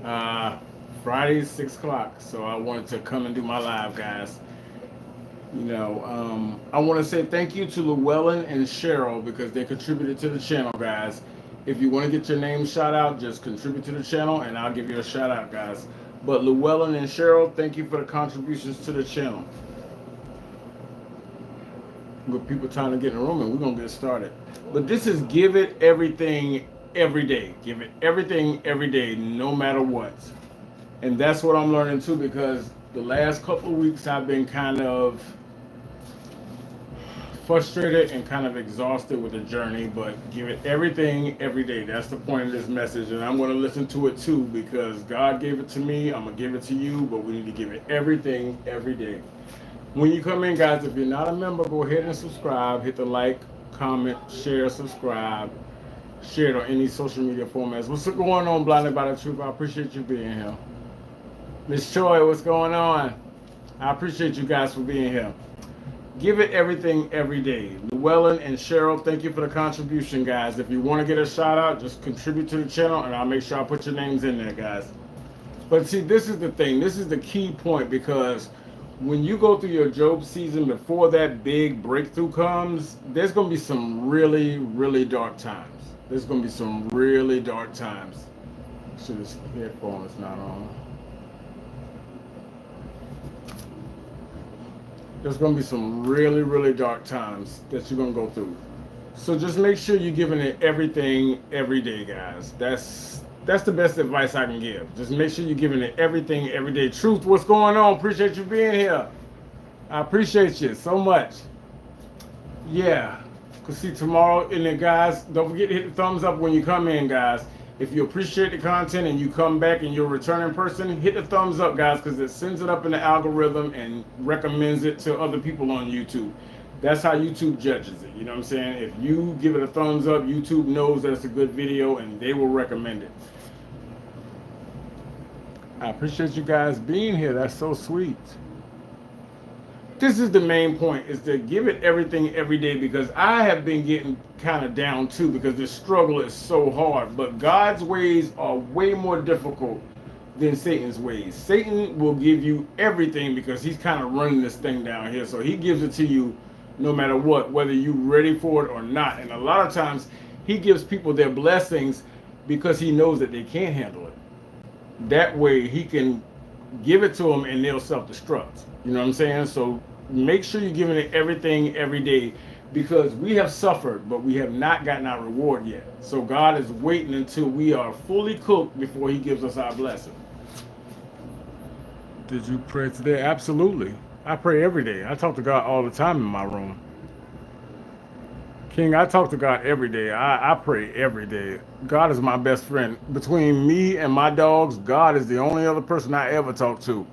Uh, Friday, 6 o'clock. So I wanted to come and do my live, guys. I want to say thank you to Llewellyn and Cheryl because they contributed to the channel, guys. If you want to get your name shout out, just contribute to the channel and I'll give you a shout out, guys. But Llewellyn and Cheryl, thank you for the contributions to the channel. With people trying to get in the room and we're going to get started. But this is give it everything every day. Give it everything every day, no matter what. And that's what I'm learning too because the last couple of weeks I've been kind of frustrated and kind of exhausted with the journey, but give it everything every day. That's the point of this message, and I'm going to listen to it too because God gave it to me. I'm going to give it to you, but we need to give it everything every day. When you come in, guys, if you're not a member, go ahead and subscribe. Hit the like, comment, share, subscribe. Share it on any social media formats. What's going on, Blinded by the Truth? I appreciate you being here. Miss Choi, what's going on? I appreciate you guys for being here. Give it everything every day. Llewellyn and Cheryl, thank you for the contribution, guys. If you want to get a shout out, just contribute to the channel and I'll make sure I put your names in there, guys. But see, this is the thing. This is the key point because when you go through your Job season before that big breakthrough comes, there's going to be some really, really dark times. There's going to be some really dark times. So this headphone is not on. There's going to be some really, really dark times that you're going to go through. So just make sure you're giving it everything every day, guys. That's the best advice I can give. Just make sure you're giving it everything every day. Truth, what's going on? Appreciate you being here. I appreciate you so much. Yeah. Because see, tomorrow, and then, guys, don't forget to hit the thumbs up when you come in, guys. If you appreciate the content and you come back and you're a returning person, hit the thumbs up, guys, because it sends it up in the algorithm and recommends it to other people on YouTube. That's how YouTube judges it. You know what I'm saying? If you give it a thumbs up, YouTube knows that it's a good video and they will recommend it. I appreciate you guys being here. That's so sweet. This is the main point, is to give it everything every day because I have been getting kind of down too because this struggle is so hard. But God's ways are way more difficult than Satan's ways. Satan will give you everything because he's kind of running this thing down here. So he gives it to you no matter what, whether you're ready for it or not. And a lot of times he gives people their blessings because he knows that they can't handle it. That way he can give it to them and they'll self-destruct. You know what I'm saying? So make sure you're giving it everything every day because we have suffered, but we have not gotten our reward yet. So God is waiting until we are fully cooked before he gives us our blessing. Did you pray today? Absolutely. I pray every day. I talk to God all the time in my room. King, I talk to God every day. I pray every day. God is my best friend. Between me and my dogs, God is the only other person I ever talk to.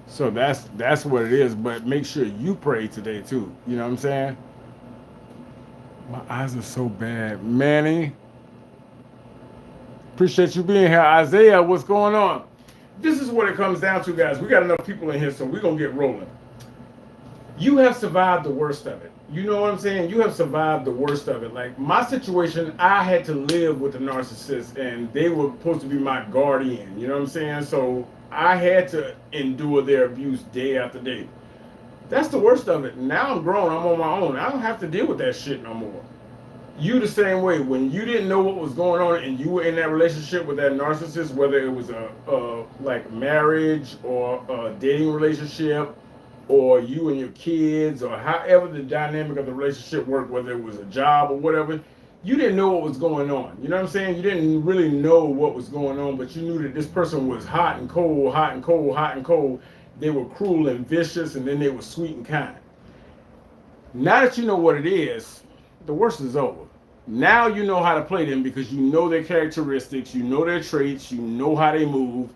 So that's what it is. But make sure you pray today too. You know what I'm saying? My eyes are so bad. Manny, appreciate you being here. Isaiah, what's going on? This is what it comes down to, guys. We got enough people in here, so we're going to get rolling. You have survived the worst of it. You know what I'm saying? You have survived the worst of it. Like my situation, I had to live with the narcissist and they were supposed to be my guardian. You know what I'm saying? So I had to endure their abuse day after day. That's the worst of it. Now I'm grown. I'm on my own. I don't have to deal with that shit no more. You the same way. When you didn't know what was going on and you were in that relationship with that narcissist, whether it was a like marriage or a dating relationship, or you and your kids, or however the dynamic of the relationship worked, whether it was a job or whatever, you didn't know what was going on. You know what I'm saying? You didn't really know what was going on, but you knew that this person was hot and cold, hot and cold, hot and cold. They were cruel and vicious, and then they were sweet and kind. Now that you know what it is, the worst is over. Now you know how to play them because you know their characteristics, you know their traits, you know how they move.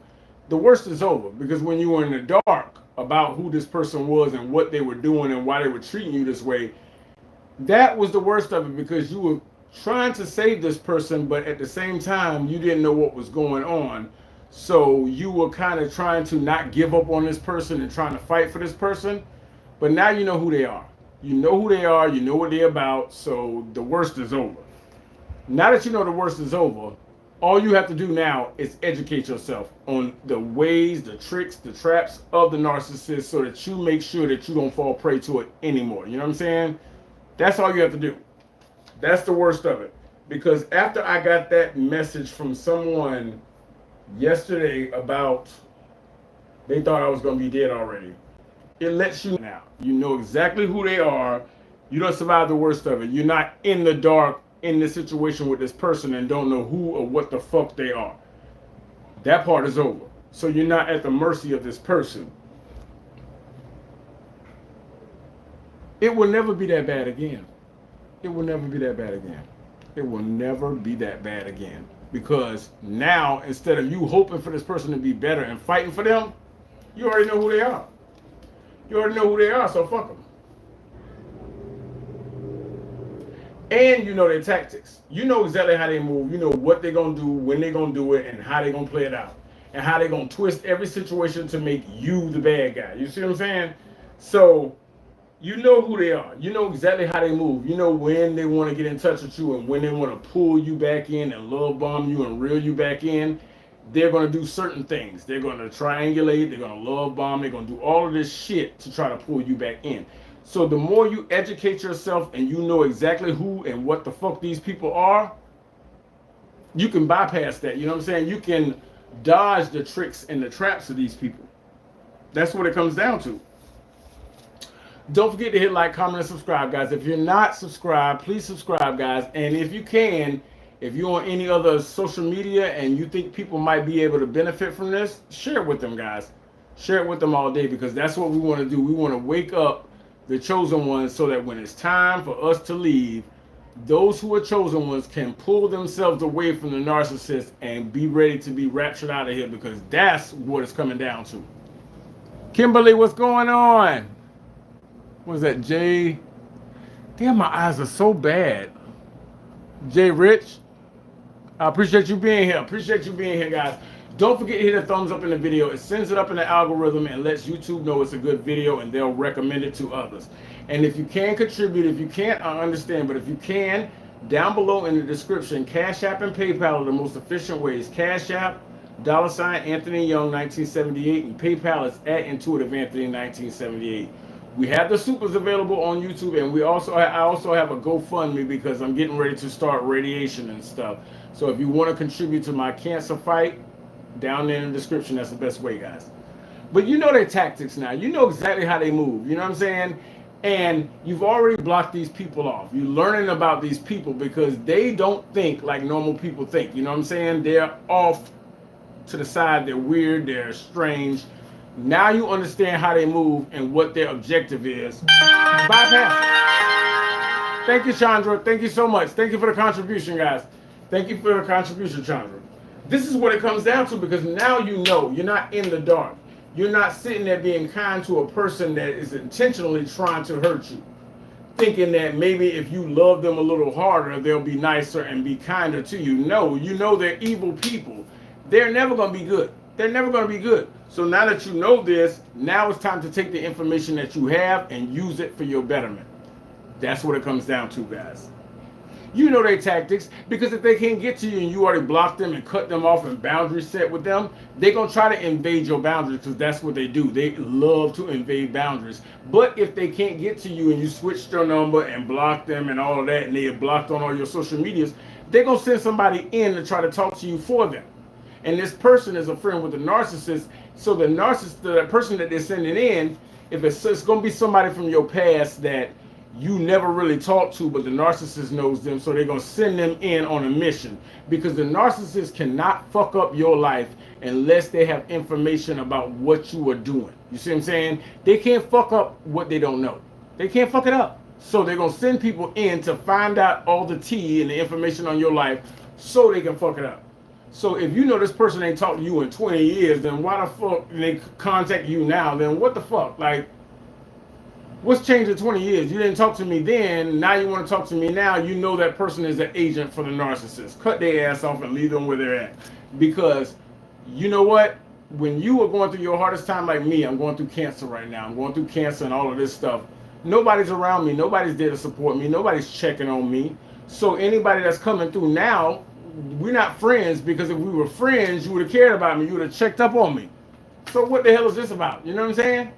The worst is over because when you were in the dark about who this person was and what they were doing and why they were treating you this way, that was the worst of it because you were trying to save this person, but at the same time, you didn't know what was going on. So you were kind of trying to not give up on this person and trying to fight for this person. But now you know who they are. You know who they are. You know what they're about. So the worst is over. Now that you know the worst is over, All you have to do now is educate yourself on the ways, the tricks, the traps of the narcissist so that you make sure that you don't fall prey to it anymore. You know what I'm saying? That's all you have to do. That's the worst of it. Because after I got that message from someone yesterday about they thought I was going to be dead already, it lets you now. You know exactly who they are. You don't survive the worst of it. You're not in the dark in this situation with this person and don't know who or what the fuck they are. That part is over. So you're not at the mercy of this person. It will never be that bad again. It will never be that bad again. It will never be that bad again. Because now, instead of you hoping for this person to be better and fighting for them, you already know who they are. You already know who they are, so fuck them. And you know their tactics. You know exactly how they move. You know what they're going to do, when they're going to do it, and how they're going to play it out. And how they're going to twist every situation to make you the bad guy. You see what I'm saying? So, you know who they are. You know exactly how they move. You know when they want to get in touch with you and when they want to pull you back in and love bomb you and reel you back in. They're going to do certain things. They're going to triangulate. They're going to love bomb. They're going to do all of this shit to try to pull you back in. So the more you educate yourself and you know exactly who and what the fuck these people are, you can bypass that. You know what I'm saying? You can dodge the tricks and the traps of these people. That's what it comes down to. Don't forget to hit like, comment, and subscribe, guys. If you're not subscribed, please subscribe, guys. And if you can, if you're on any other social media and you think people might be able to benefit from this, share it with them, guys. Share it with them all day because that's what we want to do. We want to wake up the chosen ones so that when it's time for us to leave, those who are chosen ones can pull themselves away from the narcissist and be ready to be raptured out of here because that's what it's coming down to. Kimberly, what's going on? What is that, Jay? Damn, my eyes are so bad. Jay Rich, I appreciate you being here. Appreciate you being here, guys. Don't forget to hit a thumbs up in the video. It sends it up in the algorithm and lets YouTube know it's a good video and they'll recommend it to others. And if you can contribute, if you can't, I understand, but if you can, down below in the description, Cash App and PayPal are the most efficient ways. Cash App, $ Anthony Young 1978, and PayPal is at IntuitiveAnthony 1978. We have the supers available on YouTube, and I also have a GoFundMe because I'm getting ready to start radiation and stuff. So if you want to contribute to my cancer fight, down there in the description, that's the best way, guys. But you know their tactics now. You know exactly how they move. You know what I'm saying? And you've already blocked these people off. You're learning about these people because they don't think like normal people think. You know what I'm saying? They're off to the side. They're weird. They're strange. Now you understand how they move and what their objective is. Bypass. Thank you, Chandra. Thank you so much. Thank you for the contribution, guys. Thank you for the contribution, Chandra. This is what it comes down to because now you know you're not in the dark. You're not sitting there being kind to a person that is intentionally trying to hurt you, thinking that maybe if you love them a little harder, they'll be nicer and be kinder to you. No, you know they're evil people. They're never going to be good. They're never going to be good. So now that you know this, now it's time to take the information that you have and use it for your betterment. That's what it comes down to, guys. You know their tactics because if they can't get to you and you already blocked them and cut them off and boundaries set with them, they're going to try to invade your boundaries because that's what they do. They love to invade boundaries. But if they can't get to you and you switched your number and blocked them and all of that and they have blocked on all your social medias, they're going to send somebody in to try to talk to you for them. And this person is a friend with the narcissist. So the narcissist, the person that they're sending in, if it's going to be somebody from your past that you never really talked to, but the narcissist knows them, so they're going to send them in on a mission because the narcissist cannot fuck up your life unless they have information about what you are doing. You see what I'm saying? They can't fuck up what they don't know. They can't fuck it up. So they're going to send people in to find out all the tea and the information on your life so they can fuck it up. So if you know this person ain't talked to you in 20 years, then why the fuck they contact you now? Then what the fuck? Like, what's changed in 20 years? You didn't talk to me then. Now you want to talk to me now. You know that person is an agent for the narcissist. Cut their ass off and leave them where they're at. Because you know what? When you are going through your hardest time like me, I'm going through cancer right now. I'm going through cancer and all of this stuff. Nobody's around me. Nobody's there to support me. Nobody's checking on me. So anybody that's coming through now, we're not friends, because if we were friends, you would have cared about me. You would have checked up on me. So what the hell is this about? You know what I'm saying?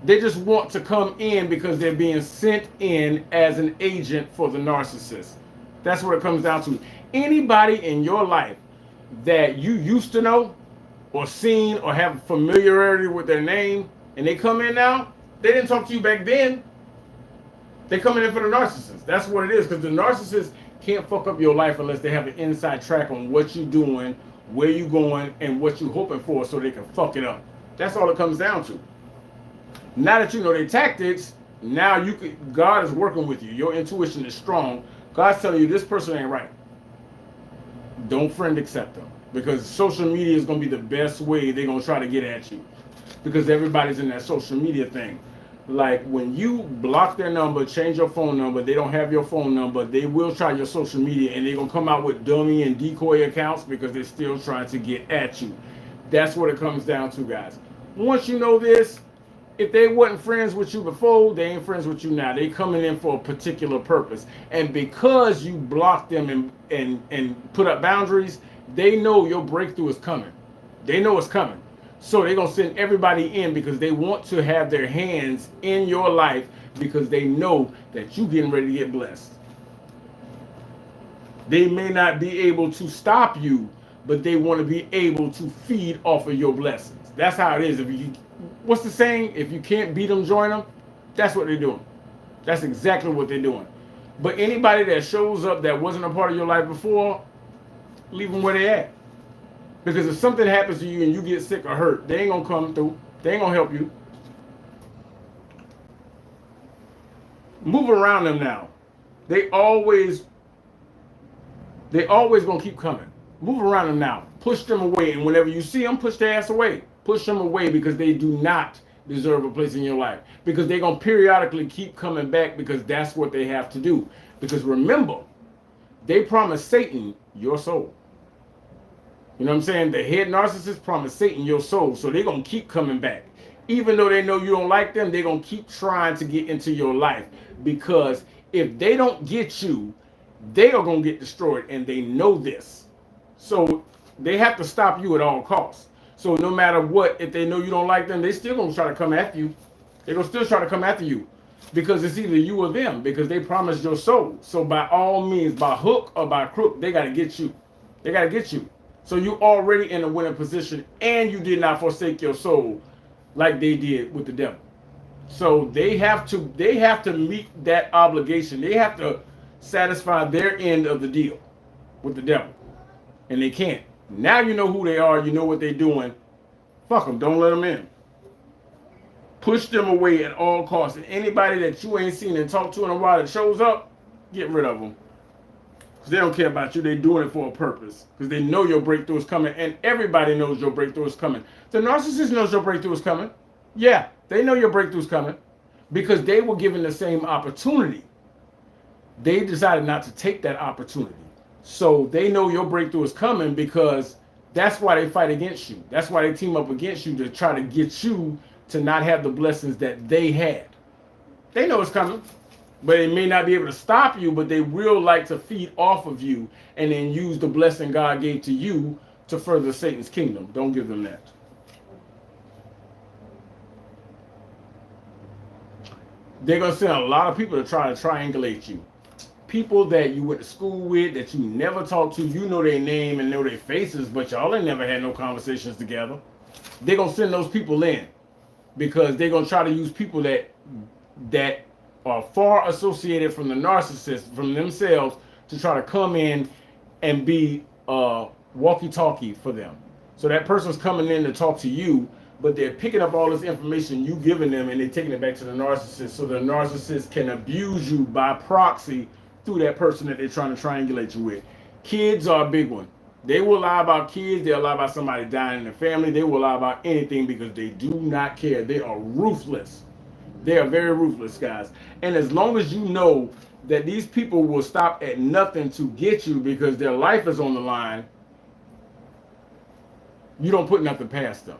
They just want to come in because they're being sent in as an agent for the narcissist. That's what it comes down to. Anybody in your life that you used to know or seen or have familiarity with their name, and they come in now, they didn't talk to you back then. They coming in for the narcissist. That's what it is, because the narcissist can't fuck up your life unless they have an inside track on what you're doing, where you're going, and what you're hoping for, so they can fuck it up. That's all it comes down to. Now that you know their tactics, now you could, God is working with you. Your intuition is strong. God's telling you this person ain't right. Don't friend accept them, because social media is going to be the best way they're going to try to get at you, because everybody's in that social media thing. Like when you block their number, change your phone number, they don't have your phone number, they will try your social media, and they're going to come out with dummy and decoy accounts because they're still trying to get at you. That's what it comes down to, guys. Once you know this, if they wasn't friends with you before, they ain't friends with you now. They coming in for a particular purpose. And because you block them and put up boundaries, they know your breakthrough is coming. They know it's coming. So they're going to send everybody in because they want to have their hands in your life, because they know that you getting ready to get blessed. They may not be able to stop you, but they want to be able to feed off of your blessings. That's how it is. What's the saying? If you can't beat them, join them. That's what they're doing. That's exactly what they're doing. But anybody that shows up that wasn't a part of your life before, leave them where they at. Because if something happens to you and you get sick or hurt, they ain't gonna come through. They ain't gonna help you. Move around them now. They always gonna keep coming. Move around them now. Push them away, and whenever you see them, push their ass away. Push them away, because they do not deserve a place in your life. Because they're gonna periodically keep coming back, because that's what they have to do. Because remember, they promised Satan your soul. You know what I'm saying? The head narcissist promised Satan your soul, so they're going to keep coming back. Even though they know you don't like them, they're going to keep trying to get into your life, because if they don't get you, they are going to get destroyed, and they know this. So they have to stop you at all costs. So no matter what, if they know you don't like them, they still going to try to come after you. They're going to still try to come after you, because it's either you or them, because they promised your soul. So by all means, by hook or by crook, they got to get you. They got to get you. So you already in a winning position, and you did not forsake your soul like they did with the devil. So they have to meet that obligation. They have to satisfy their end of the deal with the devil, and they can't. Now you know who they are. You know what they're doing. Fuck them. Don't let them in. Push them away at all costs. And anybody that you ain't seen and talked to in a while that shows up, get rid of them. They don't care about you. They're doing it for a purpose, because they know your breakthrough is coming, and everybody knows your breakthrough is coming. The narcissist knows your breakthrough is coming. Yeah, they know your breakthrough is coming, because they were given the same opportunity. They decided not to take that opportunity. So they know your breakthrough is coming, because that's why they fight against you. That's why they team up against you, to try to get you to not have the blessings that they had. They know it's coming. But they may not be able to stop you, but they will like to feed off of you and then use the blessing God gave to you to further Satan's kingdom. Don't give them that. They're going to send a lot of people to try to triangulate you. People that you went to school with, that you never talked to, you know their name and know their faces, but y'all ain't never had no conversations together. They're going to send those people in, because they're going to try to use people that are far associated from the narcissist, from themselves, to try to come in and be walkie-talkie for them. So that person's coming in to talk to you, but they're picking up all this information you giving them, and they're taking it back to the narcissist, so the narcissist can abuse you by proxy through that person that they're trying to triangulate you with. Kids are a big one. They will lie about kids. They'll lie about somebody dying in the family. They will lie about anything, because they do not care. They are ruthless. They are very ruthless, guys. And as long as you know that these people will stop at nothing to get you, because their life is on the line, you don't put nothing past them.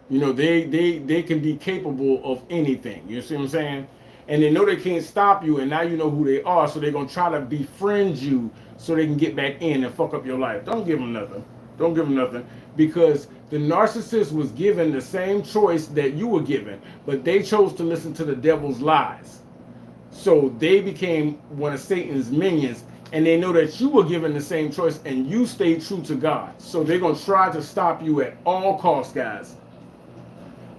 You know, they can be capable of anything. You see what I'm saying? and they know they can't stop you, and now you know who they are, so they're going to try to befriend you so they can get back in and fuck up your life. Don't give them nothing. Don't give them nothing, because the narcissist was given the same choice that you were given, but they chose to listen to the devil's lies. So they became one of Satan's minions, and they know that you were given the same choice and you stayed true to God. So they're going to try to stop you at all costs, guys.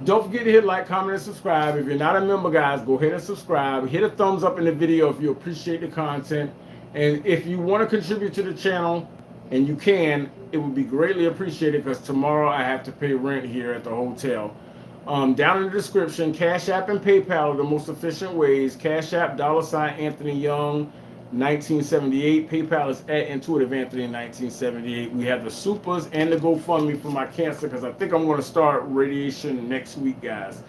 Don't forget to hit like, comment, and subscribe. If you're not a member, guys, go ahead and subscribe. Hit a thumbs up in the video if you appreciate the content. And if you want to contribute to the channel, and you can, it would be greatly appreciated, because tomorrow I have to pay rent here at the hotel. Down in the description, Cash App and PayPal are the most efficient ways. Cash App, $Anthony Young, 1978. PayPal is at IntuitiveAnthony, 1978. We have the supers and the GoFundMe for my cancer, because I think I'm going to start radiation next week, guys.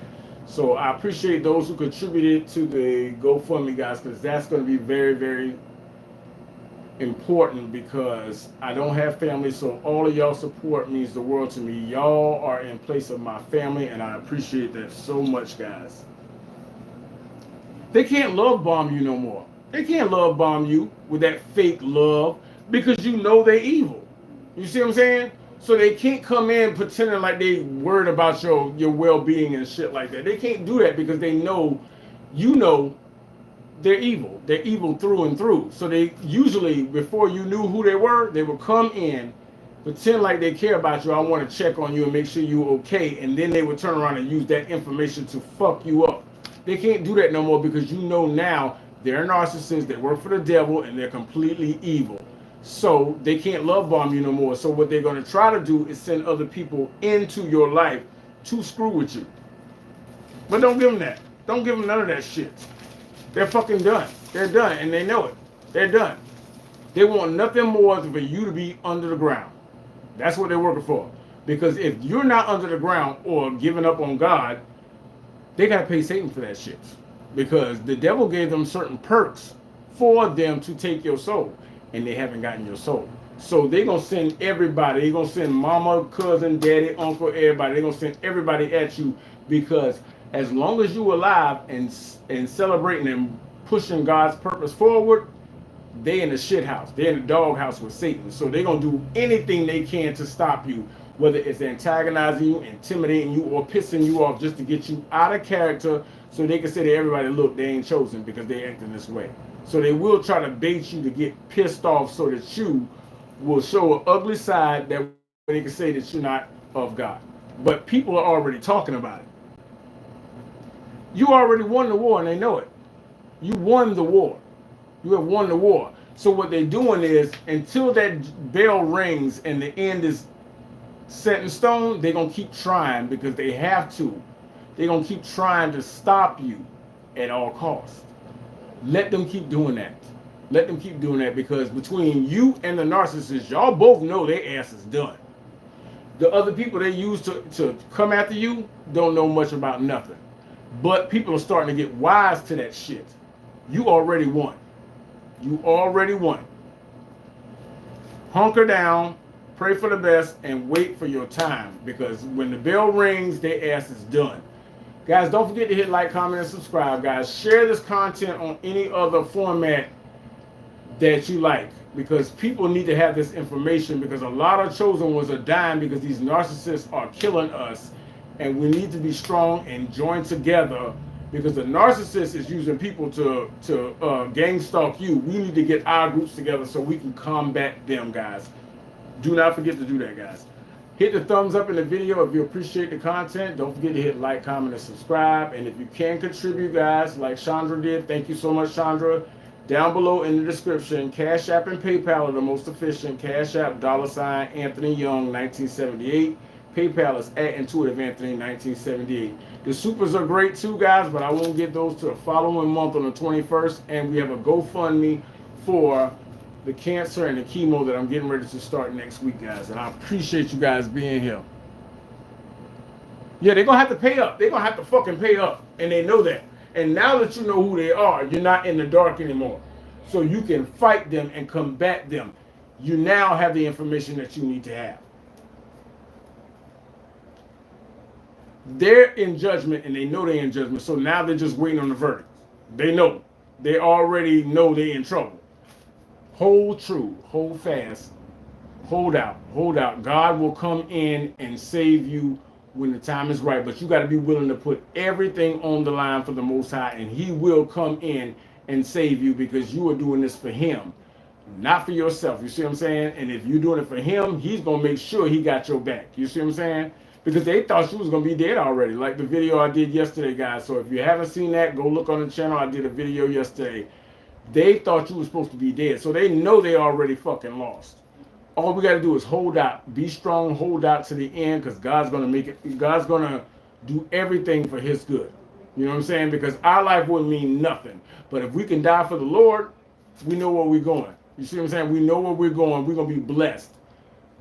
So I appreciate those who contributed to the GoFundMe, guys, because that's going to be very, very important, because I don't have family, so all of y'all support means the world to me. Y'all are in place of my family, and I appreciate that so much, guys. They can't love bomb you no more. They can't love bomb you with that fake love, because you know they're evil. You see what I'm saying? So they can't come in pretending like they worried about your well-being and shit like that. They can't do that, because they know, you know, they're evil. They're evil through and through. So they usually, before you knew who they were, they would come in, pretend like they care about you. I want to check on you and make sure you're okay. And then they would turn around and use that information to fuck you up. They can't do that no more, because you know now they're narcissists, they work for the devil, and they're completely evil. So they can't love bomb you no more. So what they're going to try to do is send other people into your life to screw with you. But don't give them that. Don't give them none of that shit. They're fucking done. They're done, and they know it. They're done. They want nothing more than for you to be under the ground. That's what they're working for. Because if you're not under the ground or giving up on God, they got to pay Satan for that shit. Because the devil gave them certain perks for them to take your soul, and they haven't gotten your soul. So they're going to send everybody. They're going to send mama, cousin, daddy, uncle, everybody. They're going to send everybody at you, because as long as you're alive and celebrating and pushing God's purpose forward, they in the shit house. They're in the doghouse with Satan. So they're going to do anything they can to stop you, whether it's antagonizing you, intimidating you, or pissing you off, just to get you out of character, so they can say to everybody, look, they ain't chosen because they acting this way. So they will try to bait you to get pissed off, so that you will show an ugly side, that they can say that you're not of God. But people are already talking about it. You already won the war, and they know it. You won the war. You have won the war. So what they're doing is, until that bell rings and the end is set in stone, they're going to keep trying, because they have to. They're going to keep trying to stop you at all costs. Let them keep doing that. Let them keep doing that, because between you and the narcissist, y'all both know their ass is done. The other people they use to come after you don't know much about nothing. But people are starting to get wise to that shit. You already won. You already won. Hunker down, pray for the best, and wait for your time, because when the bell rings, their ass is done. Guys, don't forget to hit like, comment, and subscribe, guys. Share this content on any other format that you like, because people need to have this information, because a lot of chosen ones are dying because these narcissists are killing us, and we need to be strong and join together, because the narcissist is using people to gang stalk you. We need to get our groups together so we can combat them, guys. Do not forget to do that, guys. Hit the thumbs up in the video if you appreciate the content. Don't forget to hit like, comment, and subscribe. And if you can contribute, guys, like Chandra did, thank you so much, Chandra. Down below in the description, Cash App and PayPal are the most efficient. Cash App, $Anthony Young, 1978. PayPal is at IntuitiveAnthony, 1978. The supers are great too, guys, but I won't get those till the following month on the 21st. And we have a GoFundMe for the cancer and the chemo that I'm getting ready to start next week, guys. And I appreciate you guys being here. Yeah, they're going to have to pay up. They're going to have to fucking pay up. And they know that. And now that you know who they are, you're not in the dark anymore. So you can fight them and combat them. You now have the information that you need to have. They're in judgment, and they know they're in judgment. So now they're just waiting on the verdict. They know. They already know they're in trouble. Hold true, hold fast, hold out, hold out. God will come in and save you when the time is right, but you got to be willing to put everything on the line for the Most High, and He will come in and save you because you are doing this for Him, not for yourself. You see what I'm saying? And if you're doing it for Him, He's going to make sure He got your back. You see what I'm saying? Because they thought you was going to be dead already, like the video I did yesterday, guys. So if you haven't seen that, go look on the channel. I did a video yesterday. They thought you were supposed to be dead, so they know they already fucking lost. All we got to do is hold out, be strong, hold out to the end, because God's going to make it. God's going to do everything for His good. You know what I'm saying? Because our life wouldn't mean nothing. But if we can die for the Lord, we know where we're going. You see what I'm saying? We know where we're going. We're going to be blessed.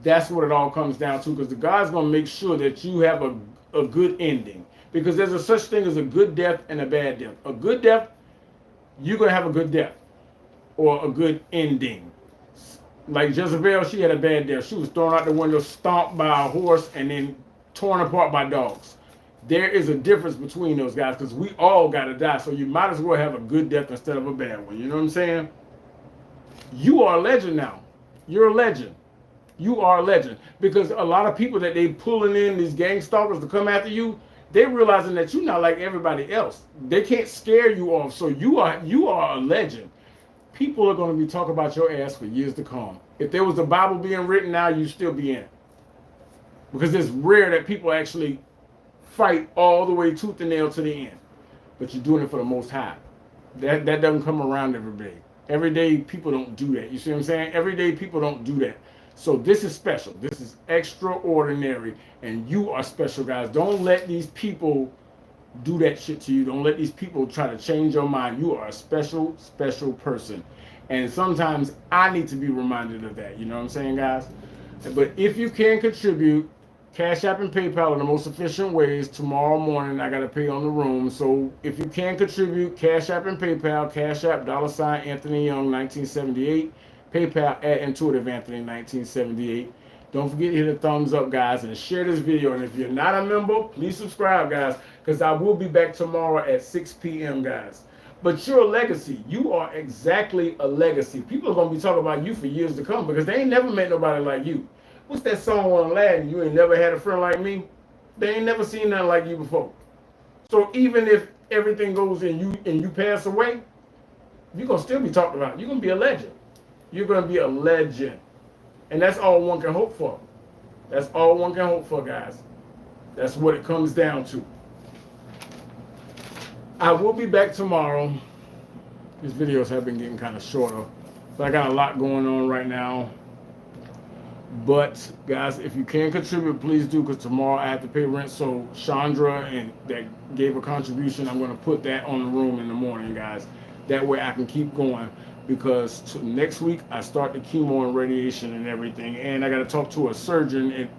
That's what it all comes down to, because God's going to make sure that you have a good ending. Because there's a such thing as a good death and a bad death. A good death, you're going to have a good death or a good ending. Like Jezebel, she had a bad death. She was thrown out the window, stomped by a horse, and then torn apart by dogs. There is a difference between those guys, because we all got to die. So you might as well have a good death instead of a bad one. You know what I'm saying? You are a legend now. You're a legend. You are a legend. Because a lot of people that they pulling in, these gang stalkers to come after you, they're realizing that you're not like everybody else. They can't scare you off. So you are a legend. People are going to be talking about your ass for years to come. If there was a Bible being written now, you'd still be in it. Because it's rare that people actually fight all the way tooth and nail to the end. But you're doing it for the Most High. That doesn't come around every day. Every day, people don't do that. You see what I'm saying? Every day, people don't do that. So this is special. This is extraordinary. And you are special, guys. Don't let these people do that shit to you. Don't let these people try to change your mind. You are a special, special person. And sometimes I need to be reminded of that. You know what I'm saying, guys? But if you can contribute, Cash App and PayPal are the most efficient ways. Tomorrow morning, I got to pay on the room. So if you can contribute, Cash App and PayPal, Cash App, $ Anthony Young, 1978. PayPal at IntuitiveAnthony, 1978. Don't forget to hit a thumbs up, guys, and share this video. And if you're not a member, please subscribe, guys, because I will be back tomorrow at 6 p.m., guys. But you're a legacy. You are exactly a legacy. People are going to be talking about you for years to come because they ain't never met nobody like you. What's that song on Aladdin? You ain't never had a friend like me? They ain't never seen nothing like you before. So even if everything goes and you pass away, you're going to still be talked about. You're going to be a legend. You're going to be a legend. And that's all one can hope for. That's all one can hope for, guys. That's what it comes down to. I will be back tomorrow. These videos have been getting kind of shorter. But I got a lot going on right now. But, guys, if you can contribute, please do, because tomorrow I have to pay rent. So, Chandra, and that gave a contribution, I'm going to put that on the room in the morning, guys. That way I can keep going. Because next week I start the chemo and radiation and everything, and I got to talk to a surgeon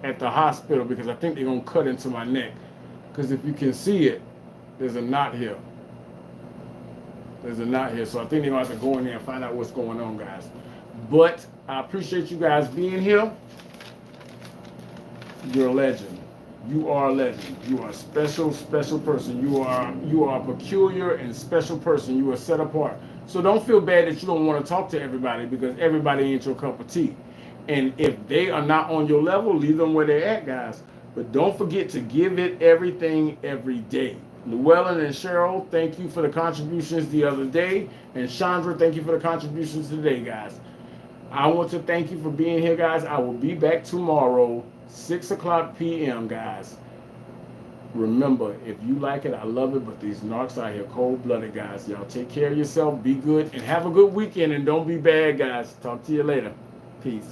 at the hospital because I think they're going to cut into my neck. Because if you can see it, there's a knot here. There's a knot here, so I think they're going to have to go in there and find out what's going on, guys. But I appreciate you guys being here. You're a legend. You are a legend. You are a special, special person. You are a peculiar and special person. You are set apart. So don't feel bad that you don't want to talk to everybody, because everybody ain't your cup of tea. And if they are not on your level, leave them where they're at, guys. But don't forget to give it everything every day. Llewellyn and Cheryl, thank you for the contributions the other day. And Chandra, thank you for the contributions today, guys. I want to thank you for being here, guys. I will be back tomorrow, 6 o'clock p.m., guys. Remember, if you like it, I love it, but these narcs out here cold-blooded, guys. Y'all take care of yourself, be good, and have a good weekend, and don't be bad, guys. Talk to you later. Peace.